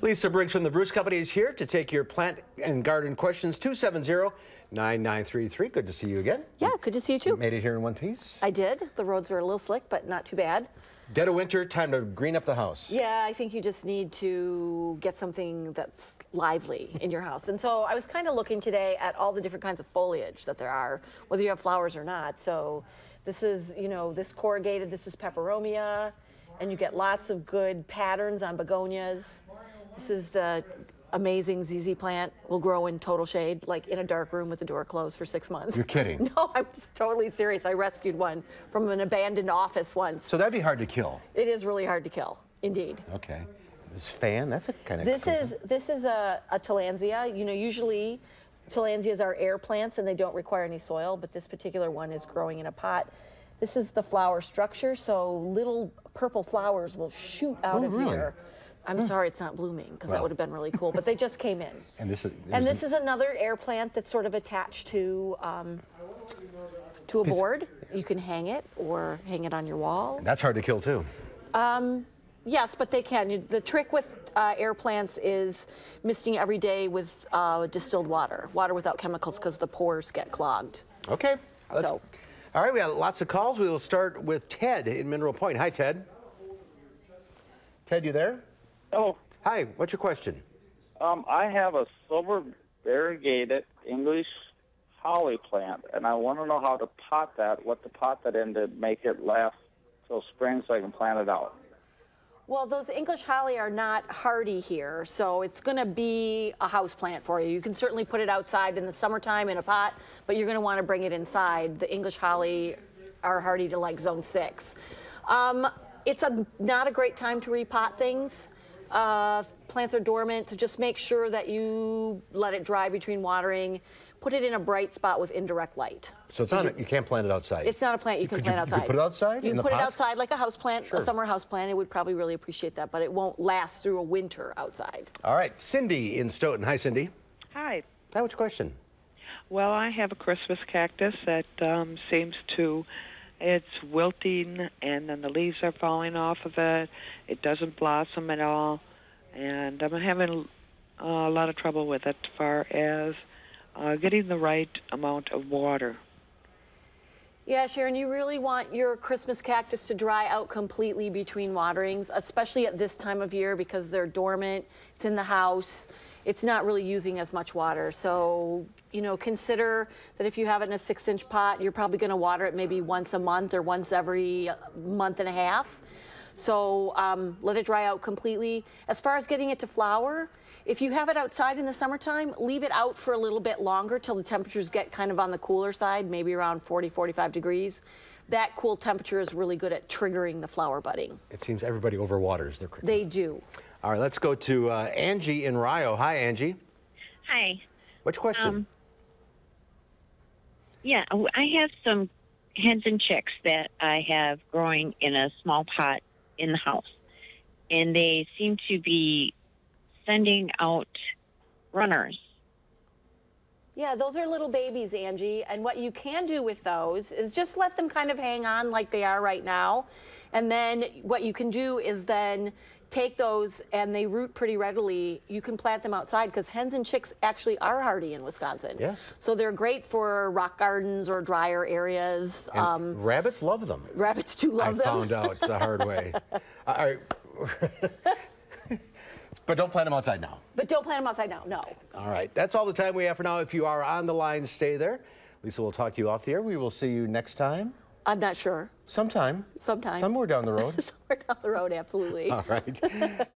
Lisa Briggs from the Bruce Company is here to take your plant and garden questions. 270-9933. Good to see you again. Yeah, good to see you too. You made it here in one piece. I did. The roads are a little slick, but not too bad. Dead of winter, time to green up the house. Yeah, I think you just need to get something that's lively in your house. And so I was kind of looking today at all the different kinds of foliage that there are, whether you have flowers or not. So this is, this corrugated, this is peperomia, and you get lots of good patterns on begonias. This is the amazing ZZ plant, will grow in total shade, like in a dark room with the door closed for 6 months. You're kidding. No, I'm totally serious. I rescued one from an abandoned office once. So that'd be hard to kill. It is really hard to kill, indeed. Okay. This fan, that's a kind of... This is a tillandsia. Usually tillandsias are air plants and they don't require any soil, but this particular one is growing in a pot. This is the flower structure, so little purple flowers will shoot out of here. I'm sorry it's not blooming, because that would have been really cool, but they just came in. And this is another air plant that's sort of attached to a board. You can hang it or hang it on your wall. That's hard to kill too. Yes, but they can. The trick with air plants is misting every day with distilled water without chemicals, because the pores get clogged. Okay. All right, we got lots of calls. We will start with Ted in Mineral Point. Hi, Ted. Ted, you there? Oh. Hi, what's your question? I have a silver variegated English holly plant, and I want to know how to pot that, what to pot that in to make it last till spring so I can plant it out. Well, those English holly are not hardy here, so it's going to be a house plant for you. You can certainly put it outside in the summertime in a pot, but you're going to want to bring it inside. The English holly are hardy to like zone 6. It's not a great time to repot things. Plants are dormant, so just make sure that you let it dry between watering. Put it in a bright spot with indirect light. So it's not, you can't plant it outside? It's not a plant you can plant outside. You can put it outside? You can put it outside like a house plant, a summer house plant. It would probably really appreciate that, but it won't last through a winter outside. All right, Cindy in Stoughton. Hi, Cindy. Hi. Hi, what's your question? Well, I have a Christmas cactus that seems to, it's wilting, and then the leaves are falling off of it. It doesn't blossom at all, and I'm having a lot of trouble with it as far as getting the right amount of water. Yeah, Sharon, you really want your Christmas cactus to dry out completely between waterings, especially at this time of year because they're dormant, it's in the house, it's not really using as much water. So, consider that if you have it in a 6-inch pot, you're probably going to water it maybe once a month or once every month and a half. So let it dry out completely. As far as getting it to flower, if you have it outside in the summertime, leave it out for a little bit longer till the temperatures get kind of on the cooler side, maybe around 40, 45 degrees. That cool temperature is really good at triggering the flower budding. It seems everybody overwaters their Christmas. They do. All right, let's go to Angie in Rio. Hi, Angie. Hi. What's your question? Yeah, I have some hens and chicks that I have growing in a small pot in the house, and they seem to be sending out runners. Yeah, those are little babies, Angie, and what you can do with those is just let them kind of hang on like they are right now, and then what you can do is then take those, and they root pretty readily. You can plant them outside because hens and chicks actually are hardy in Wisconsin. Yes. So they're great for rock gardens or drier areas. And rabbits love them. Rabbits do love them. I found out the hard way. All right. But don't plant them outside now. But don't plant them outside now, no. All right, that's all the time we have for now. If you are on the line, stay there. Lisa will talk to you off the air. We will see you next time. I'm not sure. Sometime. Sometime. Somewhere down the road. Somewhere down the road, absolutely. All right.